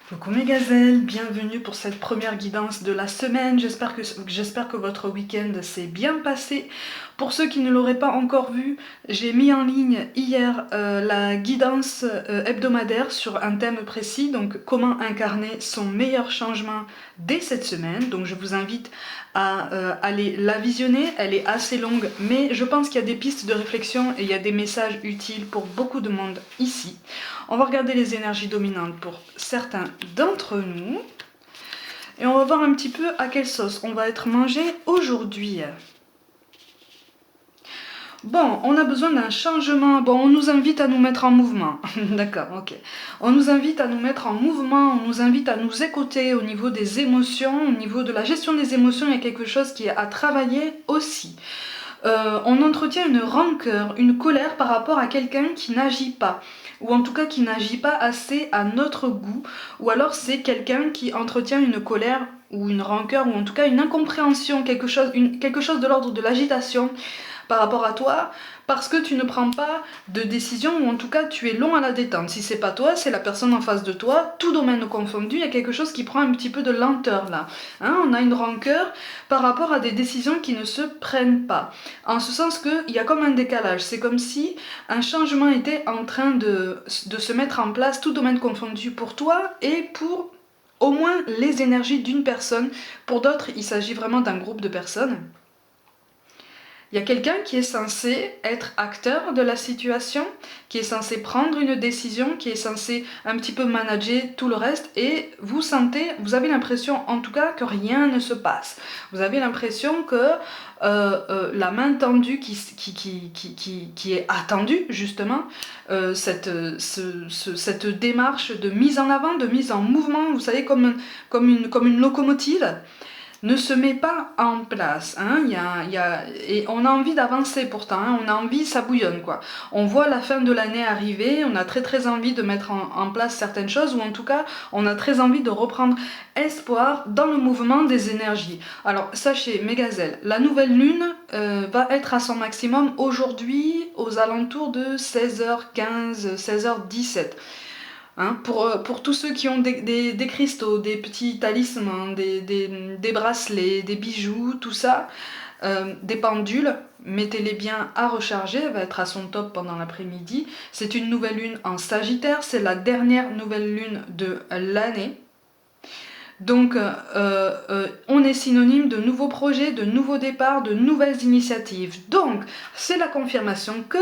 Coucou mes gazelles, bienvenue pour cette première guidance de la semaine. J'espère que votre week-end s'est bien passé. Pour ceux qui ne l'auraient pas encore vu, j'ai mis en ligne hier la guidance hebdomadaire sur un thème précis, donc comment incarner son meilleur changement dès cette semaine. Donc je vous invite à aller la visionner, elle est assez longue, mais je pense qu'il y a des pistes de réflexion et il y a des messages utiles pour beaucoup de monde ici. On va regarder les énergies dominantes pour certains d'entre nous. Et on va voir un petit peu à quelle sauce on va être mangé aujourd'hui. Bon, on a besoin d'un changement. Bon, on nous invite à nous mettre en mouvement. D'accord, ok. On nous invite à nous mettre en mouvement, on nous invite à nous écouter au niveau des émotions, au niveau de la gestion des émotions, il y a quelque chose qui est à travailler aussi. On entretient une rancœur, une colère par rapport à quelqu'un qui n'agit pas, ou en tout cas qui n'agit pas assez à notre goût, ou alors c'est quelqu'un qui entretient une colère ou une rancœur, ou en tout cas une incompréhension, quelque chose de l'ordre de l'agitation par rapport à toi, parce que tu ne prends pas de décision, ou en tout cas tu es long à la détente. Si c'est pas toi, c'est la personne en face de toi, tout domaine confondu, il y a quelque chose qui prend un petit peu de lenteur là. Hein, on a une rancœur par rapport à des décisions qui ne se prennent pas. En ce sens qu'il y a comme un décalage, c'est comme si un changement était en train de se mettre en place, tout domaine confondu pour toi et pour au moins les énergies d'une personne. Pour d'autres, il s'agit vraiment d'un groupe de personnes. Il y a quelqu'un qui est censé être acteur de la situation, qui est censé prendre une décision, qui est censé un petit peu manager tout le reste, et vous avez l'impression en tout cas que rien ne se passe. Vous avez l'impression que la main tendue qui est attendue justement, cette démarche de mise en avant, de mise en mouvement, vous savez, comme une locomotive, ne se met pas en place. Hein. Et on a envie d'avancer pourtant, hein. On a envie, ça bouillonne quoi. On voit la fin de l'année arriver, on a très envie de mettre en place certaines choses, ou en tout cas, on a très envie de reprendre espoir dans le mouvement des énergies. Alors sachez, mes gazelles, la nouvelle lune va être à son maximum aujourd'hui aux alentours de 16h15, 16h17. Hein, pour tous ceux qui ont des cristaux, des petits talismans, des bracelets, des bijoux, tout ça, des pendules, mettez-les bien à recharger, elle va être à son top pendant l'après-midi. C'est une nouvelle lune en Sagittaire, c'est la dernière nouvelle lune de l'année. Donc on est synonyme de nouveaux projets, de nouveaux départs, de nouvelles initiatives. Donc c'est la confirmation que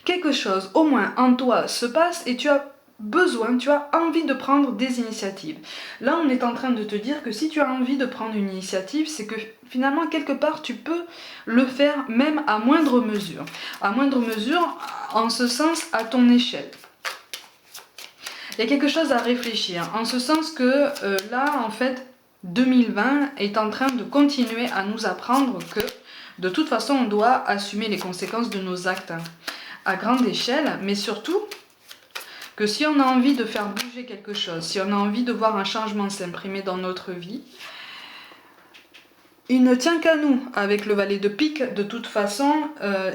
quelque chose au moins en toi se passe et tu as envie de prendre des initiatives. Là, on est en train de te dire que si tu as envie de prendre une initiative, c'est que finalement, quelque part, tu peux le faire même à moindre mesure. À moindre mesure, en ce sens, à ton échelle. Il y a quelque chose à réfléchir, en ce sens que là, en fait, 2020 est en train de continuer à nous apprendre que, de toute façon, on doit assumer les conséquences de nos actes à grande échelle, mais surtout que si on a envie de faire bouger quelque chose, si on a envie de voir un changement s'imprimer dans notre vie, il ne tient qu'à nous. Avec le valet de pique, de toute façon,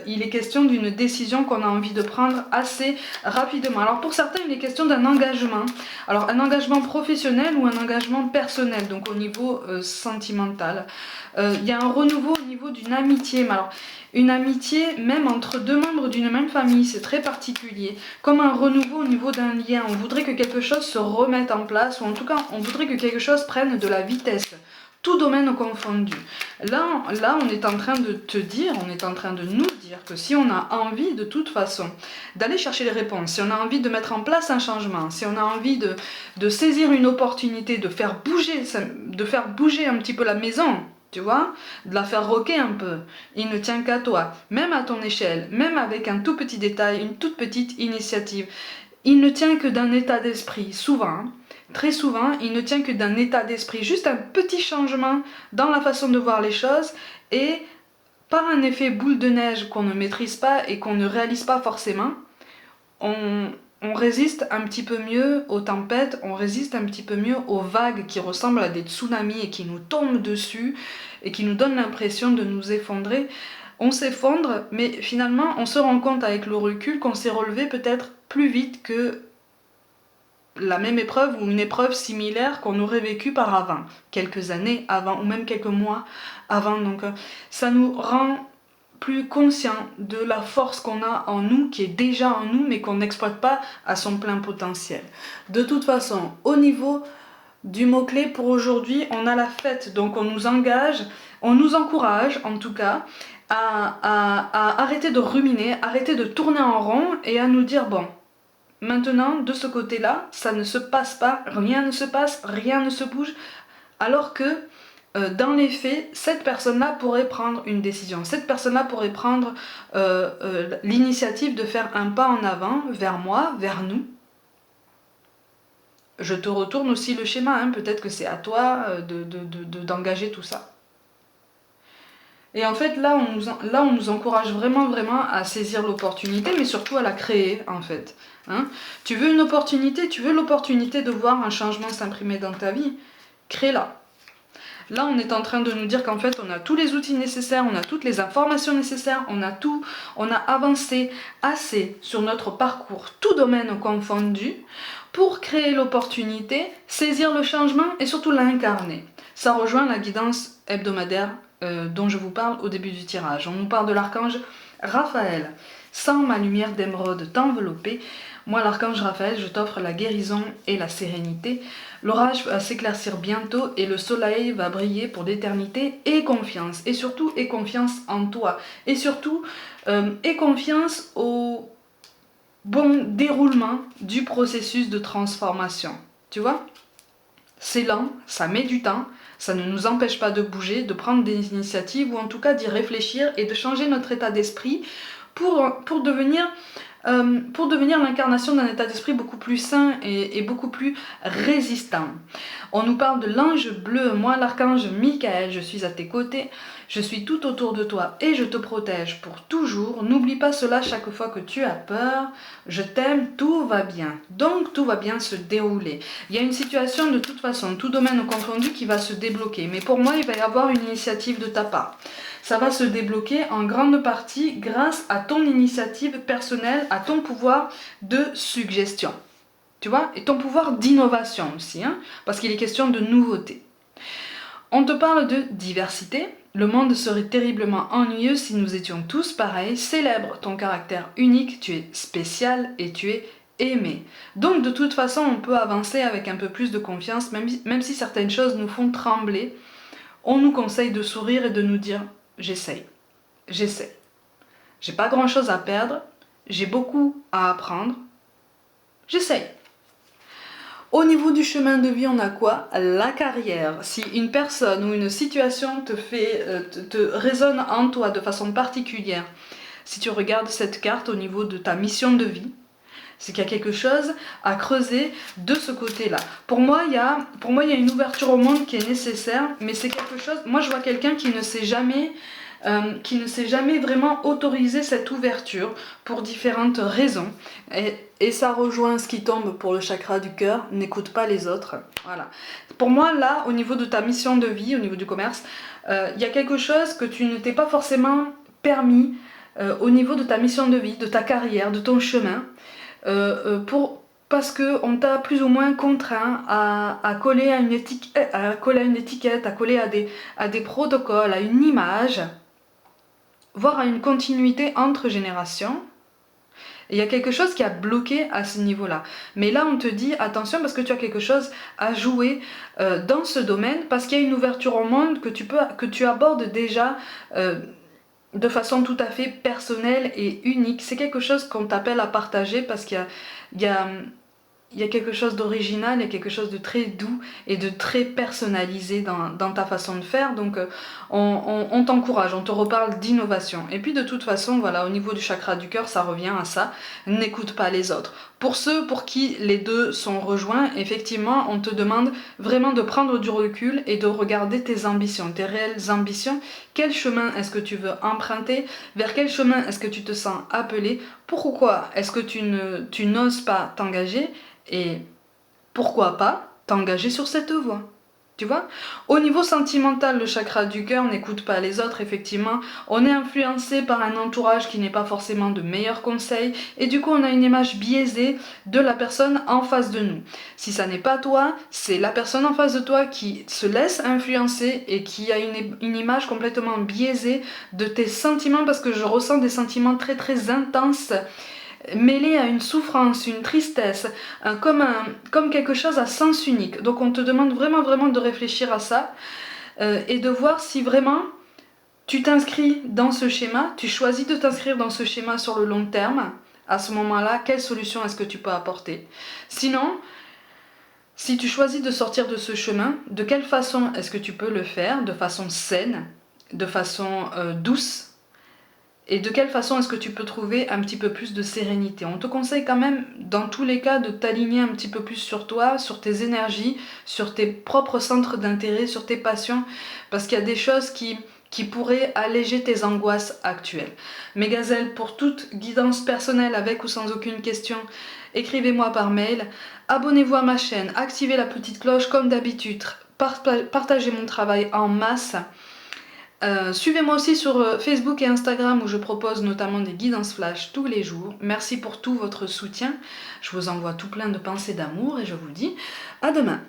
il est question d'une décision qu'on a envie de prendre assez rapidement. Alors pour certains, il est question d'un engagement. Alors un engagement professionnel ou un engagement personnel, donc au niveau sentimental. Il y a un renouveau au niveau d'une amitié. Mais alors, une amitié même entre deux membres d'une même famille, c'est très particulier. Comme un renouveau au niveau d'un lien. On voudrait que quelque chose se remette en place, ou en tout cas, on voudrait que quelque chose prenne de la vitesse. Tout domaine confondu. Là, on est en train de te dire, on est en train de nous dire que si on a envie de toute façon d'aller chercher les réponses, si on a envie de mettre en place un changement, si on a envie de saisir une opportunité, de faire bouger un petit peu la maison, tu vois, de la faire rocker un peu, il ne tient qu'à toi, même à ton échelle, même avec un tout petit détail, une toute petite initiative. Il ne tient que d'un état d'esprit, souvent, hein. Très souvent, il ne tient que d'un état d'esprit, juste un petit changement dans la façon de voir les choses, et par un effet boule de neige qu'on ne maîtrise pas et qu'on ne réalise pas forcément, on résiste un petit peu mieux aux tempêtes, on résiste un petit peu mieux aux vagues qui ressemblent à des tsunamis et qui nous tombent dessus et qui nous donnent l'impression de nous effondrer. On s'effondre, mais finalement, on se rend compte avec le recul qu'on s'est relevé peut-être plus vite que la même épreuve ou une épreuve similaire qu'on aurait vécue par avant, quelques années avant ou même quelques mois avant. Donc ça nous rend plus conscients de la force qu'on a en nous, qui est déjà en nous, mais qu'on n'exploite pas à son plein potentiel. De toute façon, au niveau du mot-clé pour aujourd'hui, on a la fête, donc on nous engage, on nous encourage en tout cas à arrêter de ruminer, arrêter de tourner en rond et à nous dire bon, maintenant de ce côté-là, ça ne se passe pas, rien ne se passe, rien ne se bouge, alors que dans les faits, cette personne-là pourrait prendre une décision, cette personne-là pourrait prendre l'initiative de faire un pas en avant vers moi, vers nous. Je te retourne aussi le schéma, hein. Peut-être que c'est à toi d'engager tout ça. Et en fait, là, on nous encourage vraiment à saisir l'opportunité, mais surtout à la créer, en fait. Hein. Tu veux une opportunité, tu veux l'opportunité de voir un changement s'imprimer dans ta vie, crée-la. Là, on est en train de nous dire qu'en fait, on a tous les outils nécessaires, on a toutes les informations nécessaires, on a tout, on a avancé assez sur notre parcours, tout domaine confondu, pour créer l'opportunité, saisir le changement et surtout l'incarner. Ça rejoint la guidance hebdomadaire dont je vous parle au début du tirage. On nous parle de l'archange Raphaël. Sans ma lumière d'émeraude t'envelopper, moi l'archange Raphaël, je t'offre la guérison et la sérénité. L'orage va s'éclaircir bientôt et le soleil va briller pour l'éternité. Aie confiance, et surtout aie confiance en toi. Et surtout, aie confiance au bon déroulement du processus de transformation. Tu vois ? C'est lent, ça met du temps, ça ne nous empêche pas de bouger, de prendre des initiatives ou en tout cas d'y réfléchir et de changer notre état d'esprit pour devenir l'incarnation d'un état d'esprit beaucoup plus sain et beaucoup plus résistant. On nous parle de l'ange bleu, moi l'archange Michael, je suis à tes côtés, je suis tout autour de toi et je te protège pour toujours. N'oublie pas cela chaque fois que tu as peur, je t'aime, tout va bien. Donc tout va bien se dérouler. Il y a une situation de toute façon, tout domaine confondu, qui va se débloquer. Mais pour moi, il va y avoir une initiative de ta part. Ça va se débloquer en grande partie grâce à ton initiative personnelle, à ton pouvoir de suggestion. Tu vois ? Et ton pouvoir d'innovation aussi, hein, parce qu'il est question de nouveauté. On te parle de diversité. Le monde serait terriblement ennuyeux si nous étions tous pareils. Célèbre ton caractère unique, tu es spécial et tu es aimé. Donc de toute façon, on peut avancer avec un peu plus de confiance, même si certaines choses nous font trembler. On nous conseille de sourire et de nous dire « j'essaye, j'essaie. J'ai pas grand chose à perdre, j'ai beaucoup à apprendre, j'essaye. » Au niveau du chemin de vie, on a quoi? La carrière. Si une personne ou une situation te résonne en toi de façon particulière, si tu regardes cette carte au niveau de ta mission de vie, c'est qu'il y a quelque chose à creuser de ce côté-là. Pour moi, il y a une ouverture au monde qui est nécessaire, mais c'est quelque chose... Moi, je vois quelqu'un qui ne s'est jamais vraiment autorisé cette ouverture pour différentes raisons. Et ça rejoint ce qui tombe pour le chakra du cœur, n'écoute pas les autres. Voilà. Pour moi, là, au niveau de ta mission de vie, au niveau du commerce, il y a quelque chose que tu ne t'es pas forcément permis au niveau de ta mission de vie, de ta carrière, de ton chemin, parce qu'on t'a plus ou moins contraint à coller à une étiquette, à coller à des protocoles, à une image, voire à une continuité entre générations. Et il y a quelque chose qui a bloqué à ce niveau-là. Mais là, on te dit, attention, parce que tu as quelque chose à jouer dans ce domaine, parce qu'il y a une ouverture au monde que tu abordes déjà de façon tout à fait personnelle et unique. C'est quelque chose qu'on t'appelle à partager, parce qu'il y a quelque chose d'original, il y a quelque chose de très doux et de très personnalisé dans ta façon de faire. Donc on t'encourage, on te reparle d'innovation. Et puis de toute façon, voilà, au niveau du chakra du cœur, ça revient à ça. N'écoute pas les autres. Pour ceux pour qui les deux sont rejoints, effectivement, on te demande vraiment de prendre du recul et de regarder tes ambitions, tes réelles ambitions. Quel chemin est-ce que tu veux emprunter? Vers quel chemin est-ce que tu te sens appelé? Pourquoi est-ce que tu n'oses pas t'engager? Et pourquoi pas t'engager sur cette voie? Tu vois? Au niveau sentimental, le chakra du cœur n'écoute pas les autres, effectivement. On est influencé par un entourage qui n'est pas forcément de meilleurs conseils et du coup on a une image biaisée de la personne en face de nous. Si ça n'est pas toi, c'est la personne en face de toi qui se laisse influencer et qui a une image complètement biaisée de tes sentiments, parce que je ressens des sentiments très très intenses mêlé à une souffrance, une tristesse, comme quelque chose à sens unique. Donc on te demande vraiment de réfléchir à ça et de voir si vraiment tu t'inscris dans ce schéma, tu choisis de t'inscrire dans ce schéma sur le long terme. À ce moment-là, quelle solution est-ce que tu peux apporter? Sinon, si tu choisis de sortir de ce chemin, de quelle façon est-ce que tu peux le faire? De façon saine, de façon douce, et de quelle façon est-ce que tu peux trouver un petit peu plus de sérénité? On te conseille quand même, dans tous les cas, de t'aligner un petit peu plus sur toi, sur tes énergies, sur tes propres centres d'intérêt, sur tes passions, parce qu'il y a des choses qui pourraient alléger tes angoisses actuelles. Mes gazelles, pour toute guidance personnelle avec ou sans aucune question, écrivez-moi par mail, abonnez-vous à ma chaîne, activez la petite cloche comme d'habitude, partagez mon travail en masse. Suivez-moi aussi sur Facebook et Instagram où je propose notamment des guidances flash tous les jours. Merci pour tout votre soutien. Je vous envoie tout plein de pensées d'amour et je vous dis à demain.